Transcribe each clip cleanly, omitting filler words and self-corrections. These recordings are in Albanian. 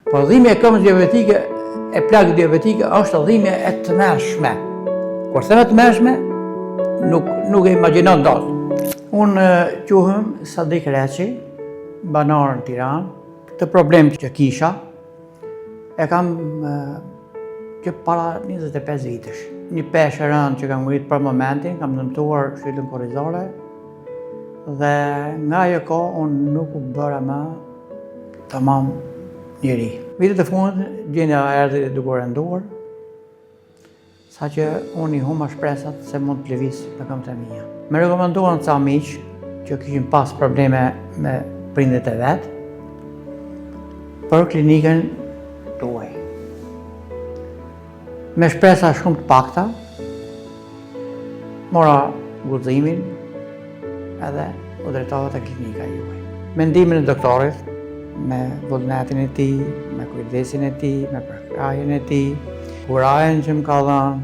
Dhimbja e këmbës diabetike e plagë diabetike është dhimbje e tmerrshme. Kur them të mërshme, nuk e imagjinon dot. Unë quhem Sadik Reçi, banar në Tiranë. Këtë problem që kisha, e kam që para 25 vitesh. Një peshë e rëndë që kam ngritë për momentin, kam dëmtuar shtyllën korrizore dhe nga ajo kohë unë nuk u bëra më tamam njeri. Vitet e fundit gjendja erdhi duke u renduar, saqë unë i huma shpresat se mund të lëviz në këmbët e mia. Më rekomanduan ca miq që kishin pas probleme me prindërit e vet për klinikën tuaj. Me shpresa shumë të pakta, mora guximin edhe u drejtova te klinika juaj. Mendimin e doktorit, me vullnetin e tij, me kujdesin e tij, me përkrajen e tij, kurajen që më ka dhënë,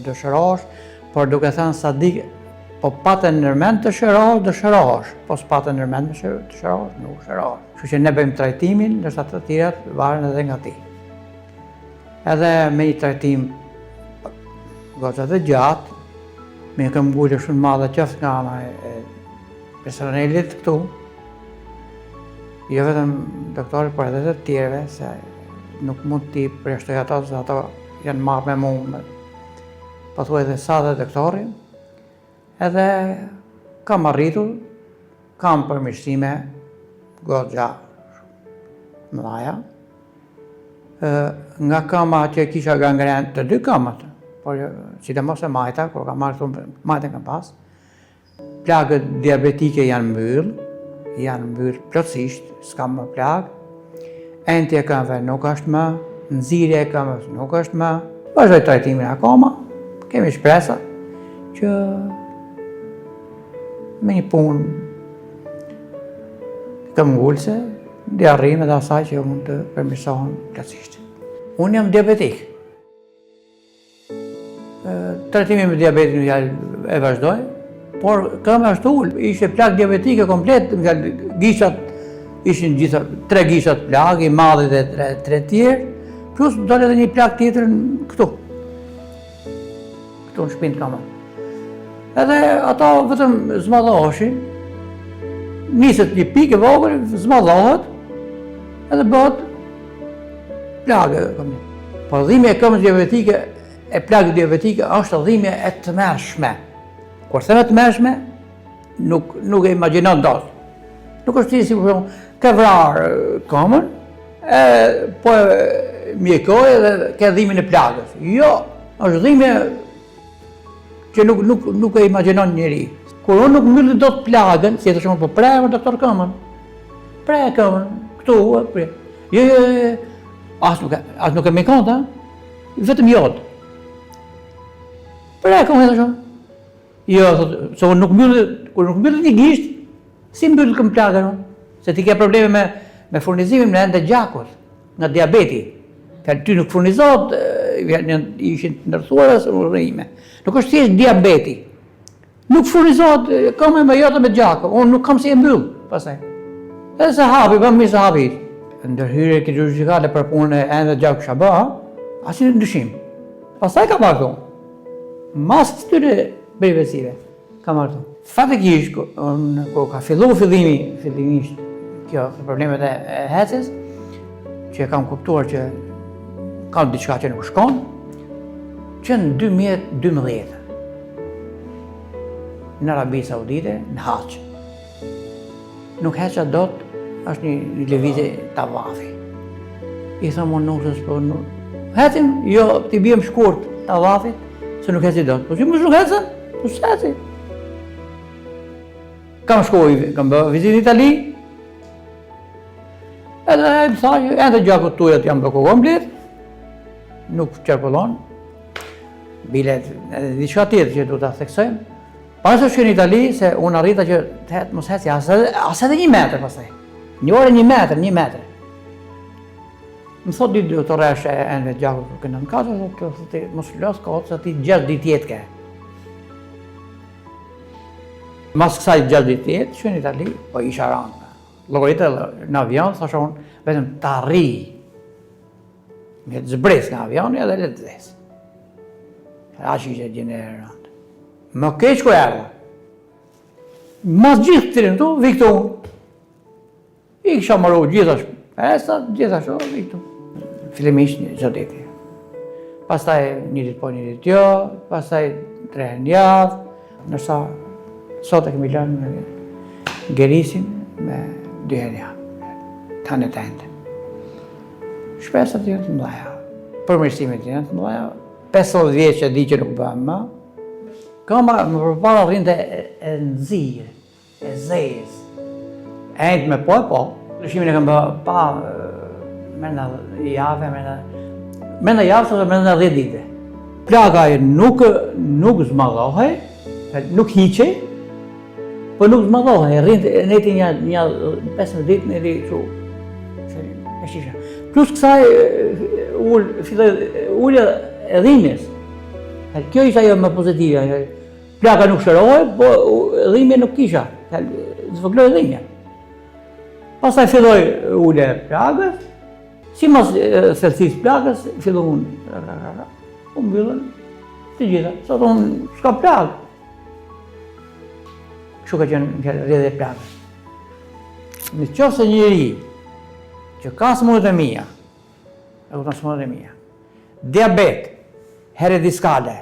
dëshirohesh, por duke thënë Sadik, po patë ndërmend të dëshirohesh, po s'patë ndërmend të shërohesh, nuk shërohesh. Kështu që ne bëjmë trajtimin, ndërsa të tjerat varen edhe nga ti. Edhe me një trajtim goxha të gjatë, me një këmbgulje shumë madhe qoftë nga ana e personelit këtu, jo vetëm doktorit, por edhe të tjerëve, se nuk mund t'i përjashtoj ato, se ato janë marrë me mua, pothuaj dhe sa dhe doktori, edhe kam arritur, kam përmirësime goxha mëdha. Nga këmba që kisha gangren të dy këmbët, por sidomos e majta, kur kam marrë këtu majtën kam pas, plagët diabetike janë mbyll plotësisht, s'kam më plagë, entja e këmbëve nuk është më, nxirja e këmbës nuk është më, vazhdoj trajtimin akoma, kemi shpresa që me një punë këmbgulse, dhe arrim edhe asaj që mund të përmirësohen plotësisht. Unë jam diabetik. Trajtimi me diabetin e vazhdoj, por këmbë ashtu ishte plagë diabetike komplet, gishtat ishin gjitha 3 gishtat plagë, i madhi dhe 3 tjerë, plus dole edhe një plagë tjetër këtu. Këtu në shpinë këmbë. Edhe ato vetëm zmadhoheshin, niset një pikë e vogël, zmadhohet, edhe bëhet plagë. Por dhimbja e këmbës diabetike e plagë diabetike është dhimbje e tmerrshme. Kur them të mërshme, nuk e imagjinon dot. Nuk është si për ke vrarë këmbën, po mjekoj dhe ke dhimbjen e plagës. Jo, është dhimbje që nuk e imagjinon njeri. Kur unë nuk mbylli dot plagën, si e të shumë po prejë për doktor këmbën. Prejë këmbën, këtu, prejë. Jo, as nuk e me konta, vetëm jodë. Prejë këmbën e të shumë. Jo, se unë kur nuk mbylli një gisht, si mbylli këmbë plagën unë? Se ti ke probleme me furnizimin në ende gjakut, nga diabeti. Ty nuk furnizohet, ishin të ndërthuara së urrime. Nuk është thjesht diabeti. Nuk furnizohet këmbë me jote me gjakut, unë nuk kam si e mbyll, pastaj. Edhe se hapi, bëm mirë se hapi. Ndërhyrje kirurgjikale për punën e ende gjakut kisha bë, asnjë ndryshim. Pastaj ka marrë këtu. Mas këtyre brevësive, ka marrë këtu. Fatikisht, kur ka fillimisht kjo problemet e hecës, që kam kuptuar që ka diçka që nuk shkon, që në 2012 në Arabi Saudite, në Haç. Nuk heqa dot, është një lëvizje tavafi. I thëmë unë nusës, po hecim, jo, t'i bjem shkurt tavafit, se nuk heci dot. Po që më nuk hecën? Po s'heci. Kam shkoj, kam bë vizit në Itali, edhe e më tha që ende gjakut tujat jam bloku komplet, nuk qërpullon, bilet edhe diçka tjetër që du t'a theksojmë. Pas është që në Itali, se unë arrita që të hetë mos heci, as edhe 1 metër pastaj. Një orë 1 metër. Më thot di doktoresh e ende gjakut për kënë në kaqë, të thotë mos los kohët, se ti 6 ditë jetë ke. Mas kësaj 6 ditë jetë, që në Itali, po isha rangë. llogaritë në avion, thashë unë, vetëm të arri me të zbres nga avioni edhe le të vdes. Aq ishte gjenerant. Më keq ku erdha. Mas gjithë të rinë tu, vi këtu unë. I kisha marru gjithashtu. Pesat, gjithashtu, vi këtu. Fillimisht një zoteti. Pastaj një ditë po një ditë jo, pastaj 3 herë në javë, ndërsa sot e kemi lënë me Gerisin me 2 herë në javë. Tanë e tente. Shpesat janë të mëdha. Përmirësimet janë të mëdha. 15 vjeç që di që nuk bëhem më. Kama më përpara rrinte e nxirë, e zezë. Ejtë me po e po. Lëshimin e kam bë pa menda javë, menda javë ose menda 10 dite. Plaga nuk zmadhohej, nuk hiqej, po nuk zmadhohej. Rrinte neti një 15 ditë neti kështu. E shisha. Plus kësaj ulja e dhimbjes. Kjo ishte ajo më pozitive. Plaka nuk shërohej, po dhimbje nuk kisha. Zvogëloi dhimbja. Pastaj filloi ulja e plagës. Sipas thelësisë plagës, filloi unë. U mbyllën të gjitha. Sot unë s'ka plagë. Kështu ka qenë rrjedhja e plagës. Nëse njëri që ka sëmundjet e mia, diabet, herë diskale,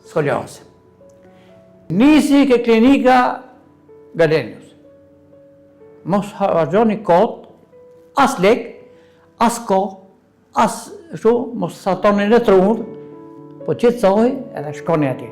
skoliozë. Nisi ke klinika Galenius. Mos harxhoni kot, as lek, as kohë, as kështu, mos satoni në trund, po qetësoj edhe shkoni atje.